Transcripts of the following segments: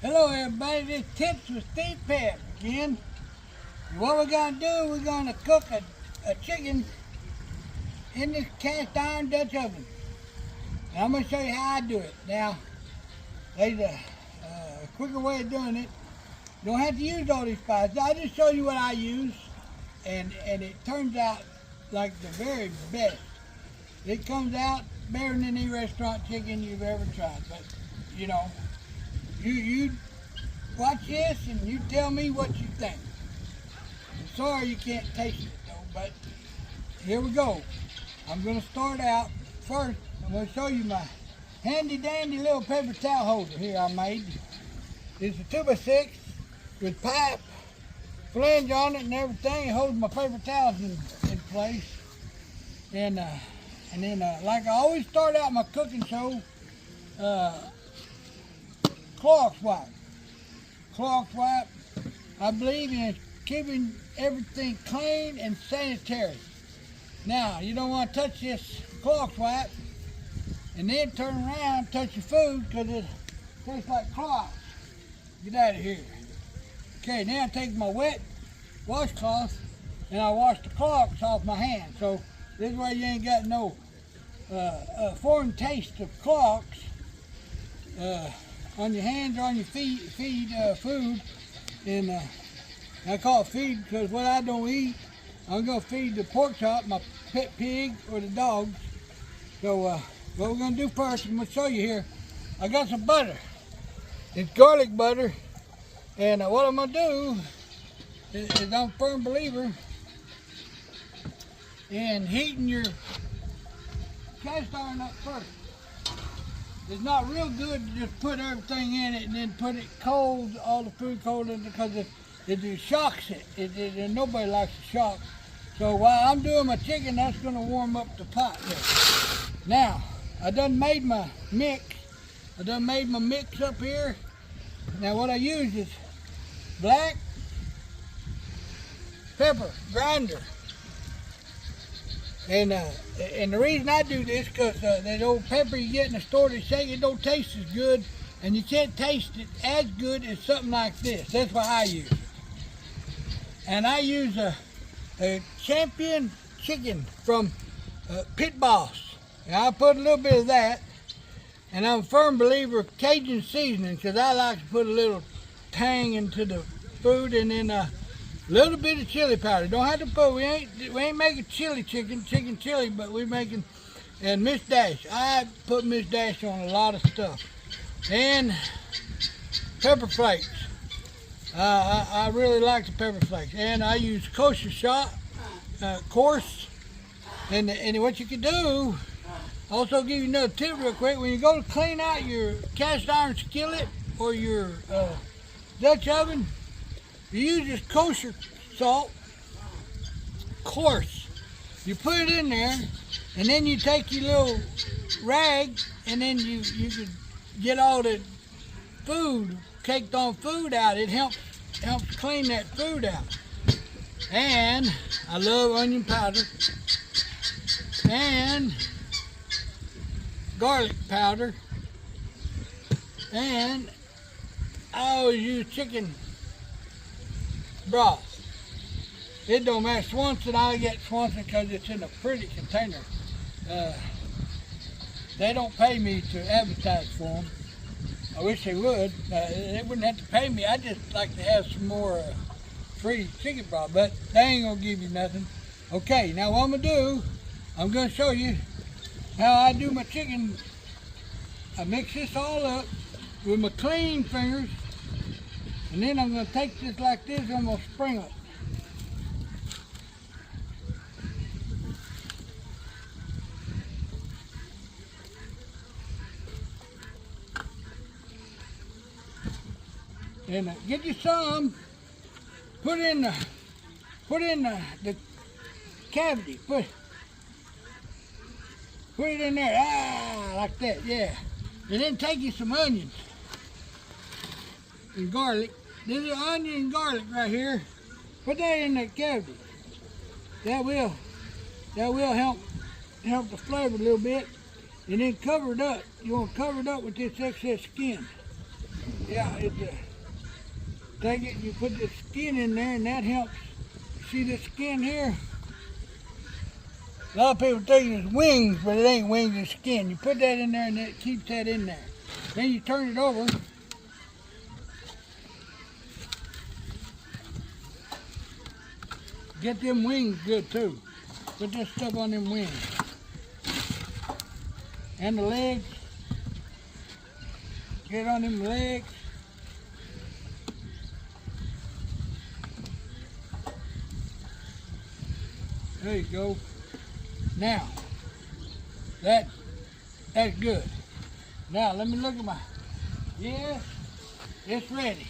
Hello everybody, this Tips with Steve Pep again. What we're going to do, we're going to cook a chicken in this cast iron Dutch oven. And I'm going to show you how I do it. Now, there's a quicker way of doing it. You don't have to use all these spices. I'll just show you what I use, and it turns out like the very best. It comes out better than any restaurant chicken you've ever tried. But, you know, you watch this and you tell me what you think. I'm sorry you can't taste it though, but here we go. I'm going to start out first. I'm going to show you my handy dandy little paper towel holder here I made. It's a 2x6 with pipe, flange on it and everything. It holds my paper towels in place. And then like I always start out my cooking show, Clorox wipe. Clorox wipe, I believe in keeping everything clean and sanitary. Now, you don't want to touch this Clorox wipe and then turn around and touch your food because it tastes like Clorox. Get out of here. Okay, now I take my wet washcloth and I wash the Clorox off my hand. So this way you ain't got no foreign taste of Clorox on your hands or on your feed food. And I call it feed because what I don't eat, I'm going to feed the pork chop, my pet pig, or the dogs. So what we're going to do first, I'm going to show you here. I got some butter. It's garlic butter. And what I'm going to do is I'm a firm believer in heating your cast iron up first. It's not real good to just put everything in it and then put it cold, all the food cold in it, because it shocks it. And nobody likes a shock. So while I'm doing my chicken, that's going to warm up the pot there. Now, I done made my mix. I done made my mix up here. Now what I use is black pepper grinder. And the reason I do this because that old pepper you get in the store, they say it don't taste as good, and you can't taste it as good as something like this. That's what I use. And I use a champion chicken from Pit Boss. And I put a little bit of that, and I'm a firm believer of Cajun seasoning because I like to put a little tang into the food, and then a little bit of chili powder. Don't have to put, we ain't making chili chicken chili, but we're making, and Miss Dash. I put Miss Dash on a lot of stuff. And pepper flakes. I really like the pepper flakes. And I use kosher shot, coarse. And what you can do, also give you another tip real quick, when you go to clean out your cast iron skillet or your Dutch oven, you use this kosher salt, coarse. You put it in there, and then you take your little rag, and then you can get all the food, caked on food out. It helps clean that food out. And I love onion powder and garlic powder, and I always use chicken broth. It don't matter. Swanson, I get Swanson because it's in a pretty container. They don't pay me to advertise for them. I wish they would. They wouldn't have to pay me. I just like to have some more free chicken broth, but they ain't gonna give you nothing. Okay, now what I'm gonna do, I'm gonna show you how I do my chicken. I mix this all up with my clean fingers. And then I'm going to take this like this, and I'm going to sprinkle it. And get you some, put in the cavity, put it in there, like that, yeah. And then take you some onions and garlic. This is onion and garlic right here. Put that in that cavity. That will help the flavor a little bit. And then cover it up. You want to cover it up with this excess skin. Yeah, take it, you put the skin in there, and that helps. See the skin here? A lot of people think it's wings, but it ain't wings, it's skin. You put that in there, and it keeps that in there. Then you turn it over. Get them wings good too. Put that stuff on them wings. And the legs. Get on them legs. There you go. Now, that's good. Now, let me look at my, yes, it's ready.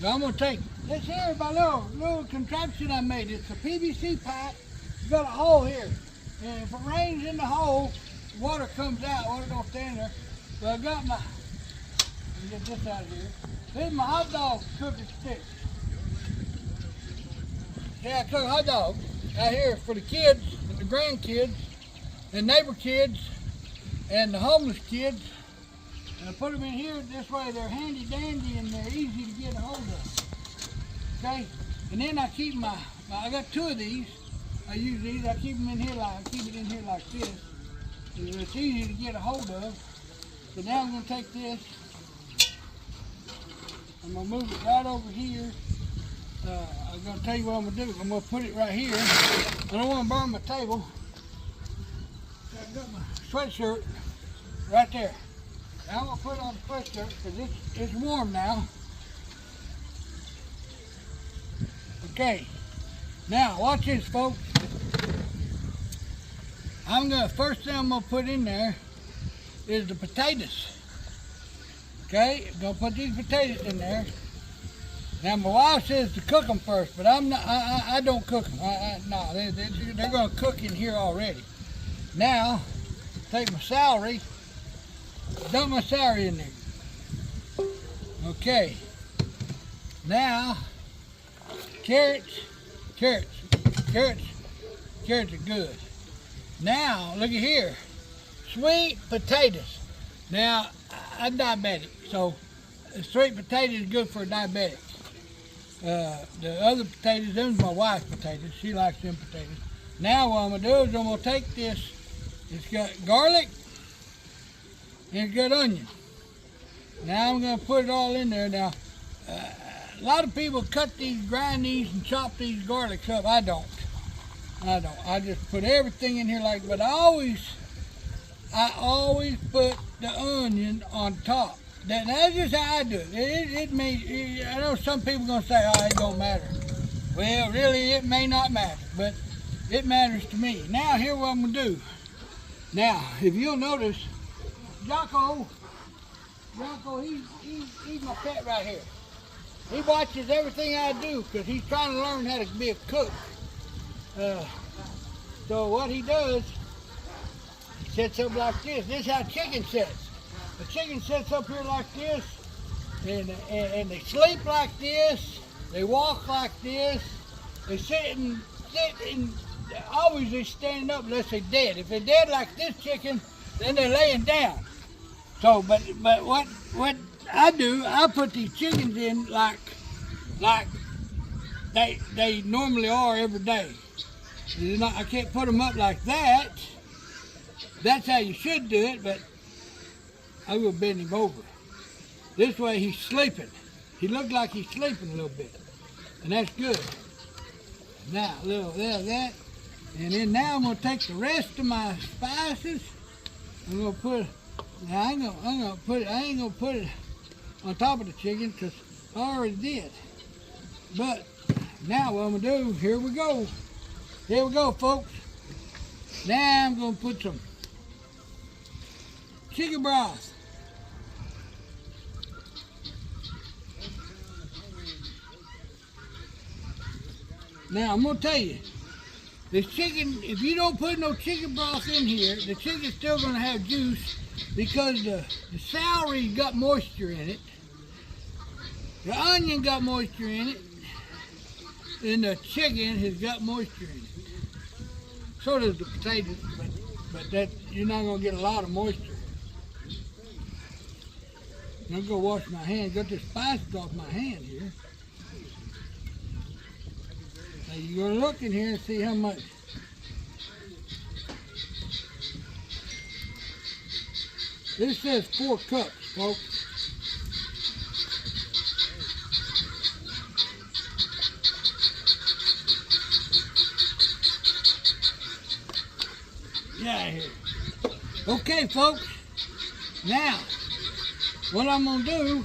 So I'm gonna take, this here is my little contraption I made. It's a PVC pipe. It's got a hole here. And if it rains in the hole, water comes out, water don't stand there. So I got my, let me get this out of here. This is my hot dog cooking stick. Yeah, I cook hot dogs out here for the kids and the grandkids and neighbor kids and the homeless kids. And I put them in here this way. They're handy dandy and they're easy to get a hold of. Okay? And then I keep I got two of these. I use these. I keep them in here I keep it in here like this. So it's easy to get a hold of. So now I'm going to take this. I'm going to move it right over here. I'm going to tell you what I'm going to do. I'm going to put it right here. I don't want to burn my table. So I've got my sweatshirt right there. Now I'm going to put on the sweatshirt because it's warm now. Okay. Now watch this, folks. First thing I'm going to put in there is the potatoes. Okay, I'm going to put these potatoes in there. Now my wife says to cook them first, but I'm not. I don't cook them. No, they're going to cook in here already. Now, take my celery, dump my celery in there. Okay. Now, carrots are good. Now, look at here, sweet potatoes. Now, I'm diabetic, so sweet potatoes is good for diabetics. The other potatoes, them's my wife's potatoes. She likes them potatoes. Now what I'm going to do is I'm going to take this. It's got garlic and it's got onion. Now I'm going to put it all in there. Now, a lot of people grind these and chop these garlics up. I don't. I just put everything in here but I always put the onion on top. That's just how I do it. I know some people are going to say, oh, it don't matter. Well, really, it may not matter, but it matters to me. Now, here's what I'm going to do. Now, if you'll notice, Jocko, he's my pet right here. He watches everything I do because he's trying to learn how to be a cook. So what he does, he sets up like this. This is how chicken sets. The chicken sits up here like this, and they sleep like this, they walk like this, they sit and always they're standing up unless they're dead. If they're dead like this chicken, then they're laying down. So, but what I do, I put these chickens in like they normally are every day. I can't put them up like that. That's how you should do it, but I will bend him over. This way he's sleeping. He looked like he's sleeping a little bit. And that's good. Now, a little of that. And then now I'm going to take the rest of my spices. I'm going to put, now I ain't going to put it on top of the chicken because I already did. But now what I'm going to do, here we go. Here we go, folks. Now I'm going to put some chicken broth. Now, I'm going to tell you, this chicken, if you don't put no chicken broth in here, the chicken's still going to have juice because the celery got moisture in it, the onion got moisture in it, and the chicken has got moisture in it. So does the potatoes, but that you're not going to get a lot of moisture. I'm gonna wash my hands. Got the spices off my hand here. Now you're gonna look in here and see how much. This says 4 cups, folks. Get out of here. Okay, folks. Now, what I'm gonna do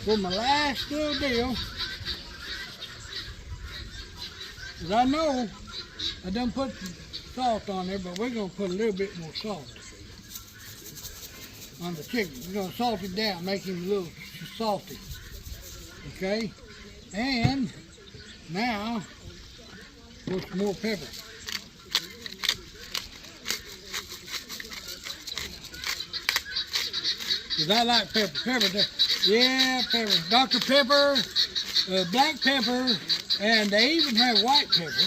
for my last little deal is I know I done put some salt on there, but we're gonna put a little bit more salt on the chicken. We're gonna salt it down, make him a little salty. Okay? And now put some more pepper. Cause I like pepper. Pepper, yeah, pepper. Dr. Pepper, black pepper, and they even have white pepper.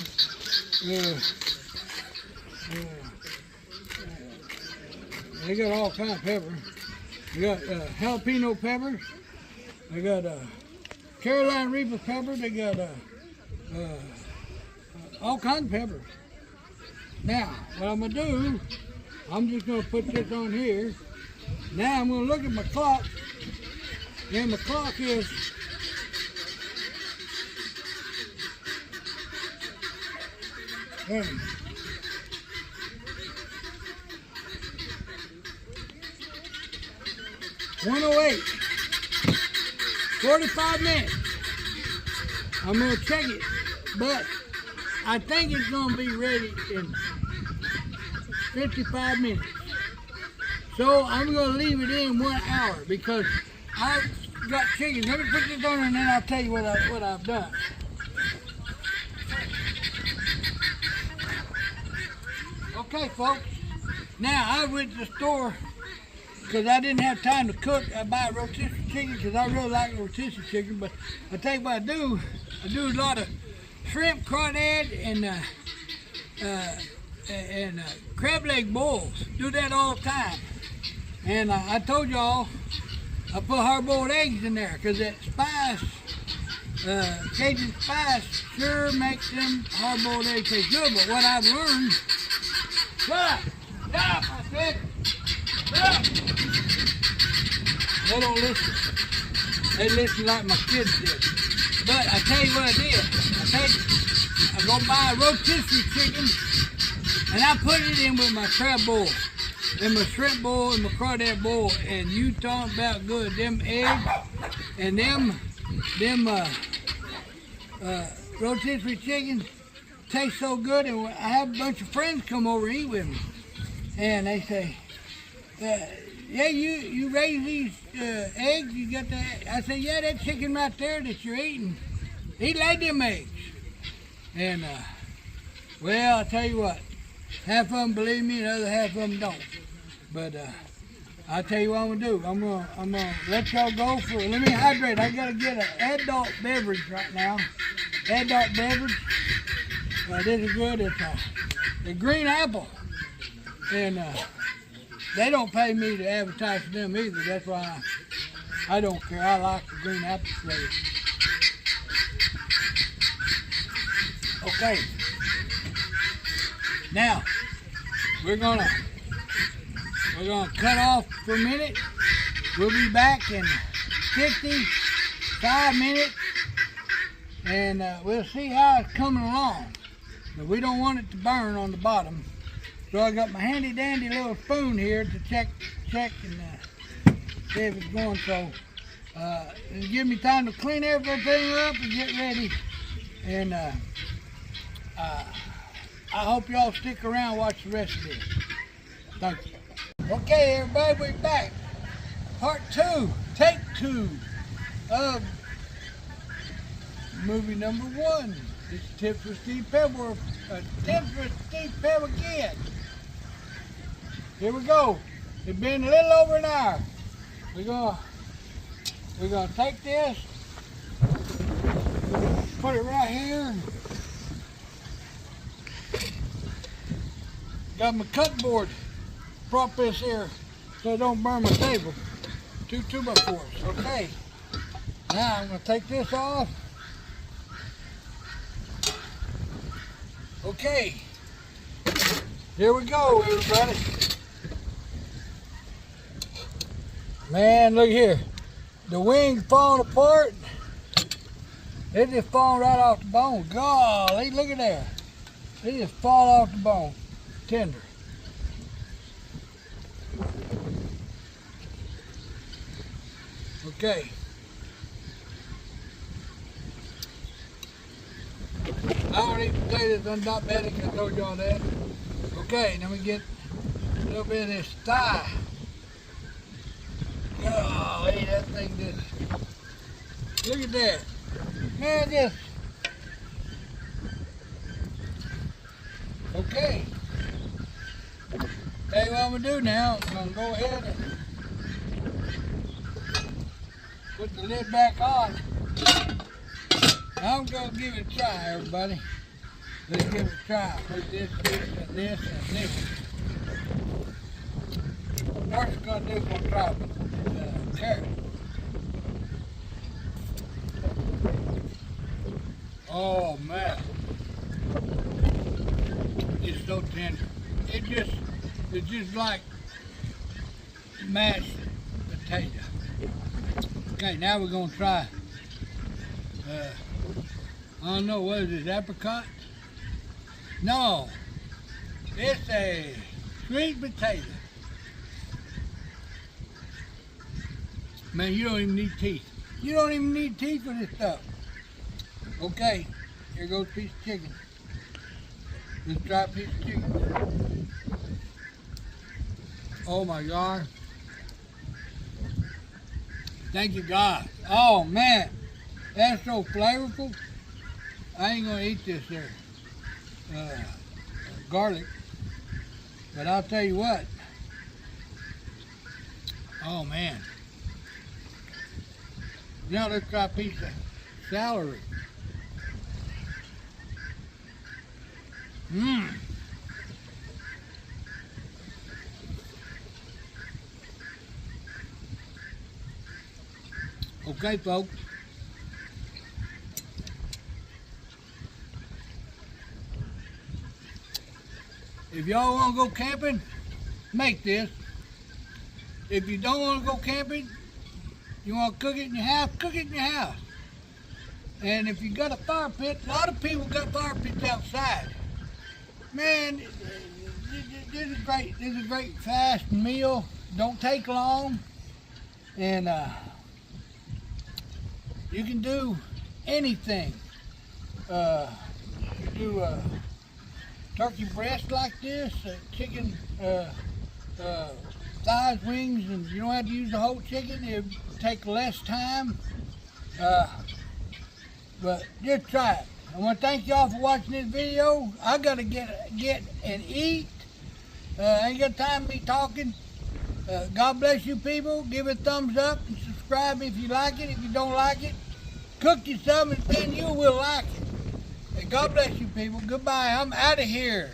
They got all kinds of pepper. They got jalapeno peppers. They got Carolina Reaper pepper. They got all kinds of peppers. Now, what I'm gonna do, I'm just gonna put this on here. Now I'm going to look at my clock, and my clock is 1:08, 45 minutes. I'm going to check it, but I think it's going to be ready in 55 minutes. So I'm going to leave it in 1 hour because I've got chicken. Let me put this on and then I'll tell you what I've done. Okay, folks. Now I went to the store because I didn't have time to cook. I buy rotisserie chicken because I really like rotisserie chicken. But I tell you what I do a lot of shrimp, crawdad, and crab leg boils. Do that all the time. And I told y'all I put hard-boiled eggs in there because that spice, Cajun spice, sure makes them hard-boiled eggs taste good. But what I've learned, shut up, I said, shut up. They don't listen. They listen like my kids did. But I tell you what I did. I go buy a rotisserie chicken and I put it in with my crab boil. And my shrimp bowl and my crawdad bowl, and you talk about good. Them eggs and them rotisserie chicken taste so good. And I have a bunch of friends come over and eat with me, and they say, "Yeah, you raise these eggs? You got that?" I say, "Yeah, that chicken right there that you're eating, he laid them eggs." And well, I tell you what, half of them believe me, and the other half of them don't. But I'll tell you what I'm gonna do. I'm gonna let y'all go for. Let me hydrate. I gotta get an adult beverage right now. Adult beverage. This is good. It's a green apple, and they don't pay me to advertise for them either. That's why I don't care. I like the green apple flavor. Okay. Now we're gonna cut off for a minute. We'll be back in 55 minutes, and we'll see how it's coming along. But we don't want it to burn on the bottom. So I got my handy dandy little spoon here to check and see if it's going. So it'll give me time to clean everything up and get ready. And I hope y'all stick around and watch the rest of this. Thank you. Okay, everybody, we're back. Part 2, take 2 of movie number 1. It's Tips with Steve Pebble, Tips with Steve Pebble again. Here we go. It's been a little over an hour. We're gonna take this, put it right here. Got my cut board. Prop this here so it don't burn my table. 2 2x4s. Okay. Now I'm going to take this off. Okay. Here we go, everybody. Man, look here. The wings falling apart. They just falling right off the bone. Golly, look at that. They just fall off the bone. Tender. Okay. I don't eat potatoes, I'm diabetic, I told y'all that. Okay, then we get a little bit of this thigh. Golly, that thing just, look at that. Man, just, okay. Tell you what I'm gonna do now, I'm gonna go ahead and put the lid back on. I'm gonna give it a try, everybody. Let's give it a try. Put this, and this, and this. First, we're gonna do is gonna try carrot. Oh man, it's so tender. It's just like mashed potato. Okay, now we're gonna try. I don't know, what is this, apricot? No, it's a sweet potato. Man, you don't even need teeth. You don't even need teeth for this stuff. Okay, here goes a piece of chicken. Let's try a piece of chicken. Oh my God. Thank you, God. Oh man, that's so flavorful. I ain't gonna eat this there garlic, but I'll tell you what. Oh man. Now let's try a piece of celery. Mmm. Okay, folks. If y'all want to go camping, make this. If you don't want to go camping, you want to cook it in your house, cook it in your house. And if you got a fire pit, a lot of people got fire pits outside. Man, this is great. This is a great fast meal. Don't take long. And you can do anything. You do turkey breast like this, chicken thighs, wings, and you don't have to use the whole chicken. It'll take less time. But just try it. I want to thank y'all for watching this video. I gotta get and eat. I ain't got time to be talking. God bless you people. Give it a thumbs up and subscribe if you like it. If you don't like it, cook you some and then you will like it. Hey, God bless you people. Goodbye. I'm out of here.